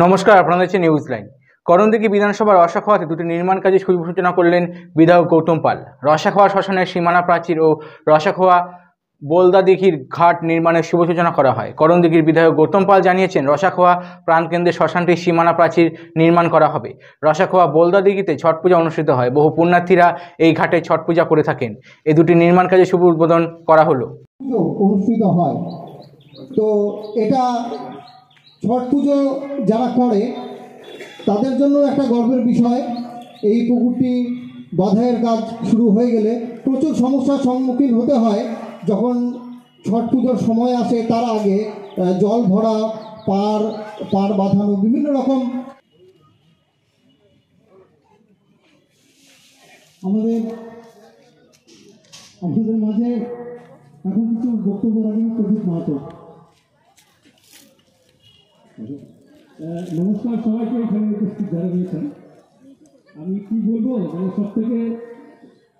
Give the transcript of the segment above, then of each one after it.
নমস্কার, আপনারা দেখছেন নিউজ লাইন। করণদিঘি বিধানসভার রসাখোয়াতে দুটি নির্মাণ কাজে শুভ সূচনা করলেন বিধায়ক গৌতম পাল। রসাখোয়া শ্মশানের সীমানা প্রাচীর ও রসাখোয়া বোলদাদিঘির ঘাট নির্মাণের শুভ সূচনা করা হয়। করণদিঘির বিধায়ক গৌতম পাল জানিয়েছেন, রসাখোয়া প্রাণকেন্দ্রে শ্মশানটির সীমানা প্রাচীর নির্মাণ করা হবে। রসাখোয়া বোলদাদিঘিতে ছট পূজা অনুষ্ঠিত হয়। বহু পুণ্যার্থীরা এই ঘাটে ছট পূজা করে থাকেন। এই দুটি নির্মাণ কাজে শুভ উদ্বোধন করা হলো। অনুষ্ঠিত হয়, তো এটা ছট পুজো যারা করে তাদের জন্য একটা গর্বের বিষয়। এই পুকুরটি বাঁধাইয়ের কাজ শুরু হয়ে গেলে প্রচুর সমস্যার সম্মুখীন হতে হয়। যখন ছট পুজোর সময় আসে তার আগে জল ভরা, পার বাঁধানো, বিভিন্ন রকম। আমাদের মাঝে এখন কিছু বক্তব্য রাখবেন প্রদীপ মাহাতো। নমস্কার সবাইকে, এখানে উপস্থিত যারা রয়েছেন। আমি কি বলবো, সব থেকে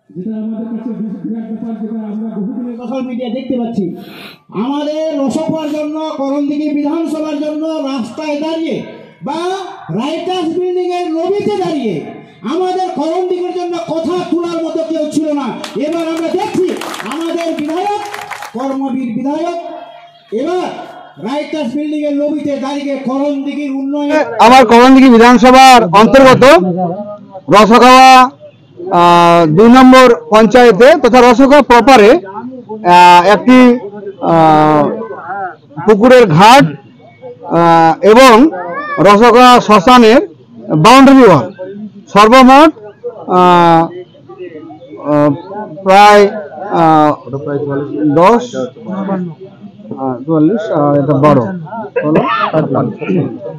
যেটা আমাদের কাছে বিরাট ব্যাপার, যেটা আমরা বহুদিনের সোশ্যাল মিডিয়া দেখতে পাচ্ছি, আমাদের রসাখোয়ার জন্য, করণদিঘি বিধানসভার জন্য রাস্তায় দাঁড়িয়ে বা রাইটার্স বিল্ডিং এর লবিতে দাঁড়িয়ে আমাদের করণদিঘির জন্য কথা তোলার মতো কেউ ছিল না। এবার আমরা দেখছি আমাদের বিধায়ক, কর্মবীর বিধায়ক, এবার রাইটার্স বিল্ডিং এর লবিতে দাঁড়িয়ে করণদিঘির উন্নয়ন। আমার করণদিঘি বিধানসভার অন্তর্গত রসাখোয়া 2 নম্বর পঞ্চায়েতে তথা রসাখোয়া প্রপারে একটি পুকুরের ঘাট এবং রসাখোয়া শ্মশানের বাউন্ডারি ওয়াল সর্বমোট প্রায়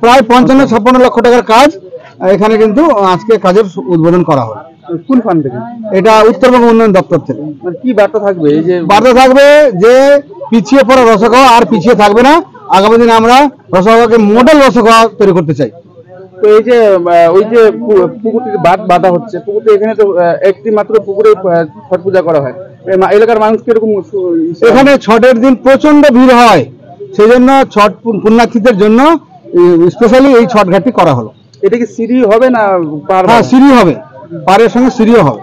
প্রায় 55-56 লক্ষ টাকার কাজ এখানে কিন্তু আজকে কাজের উদ্বোধন করা হয়। কোন ফান্ড থেকে? এটা উত্তরবঙ্গ উন্নয়ন দপ্তর থেকে। কি বার্তা থাকবে? এই যে বার্তা থাকবে যে পিছিয়ে পড়া রসাখোয়া আর পিছিয়ে থাকবে না। আগামী দিনে আমরা রসাখোয়াকে মডেল রসাখোয়া তৈরি করতে চাই। তো এই যে ওই যে পুকুরটির বাঁধা হচ্ছে, পুকুরটি এখানে তো একটি মাত্র পুকুরে ছট পূজা করা হয়। এলাকার মানুষ কিরকম? এখানে ছটের দিন প্রচন্ড ভিড় হয়, সেই জন্য ছট পুণ্যার্থীদের জন্য স্পেশালি এই ছট ঘাটটি করা হলো। এটা কি সিঁড়ি হবে না? হ্যাঁ, সিঁড়ি হবে, পাড়ের সঙ্গে সিঁড়িও হবে।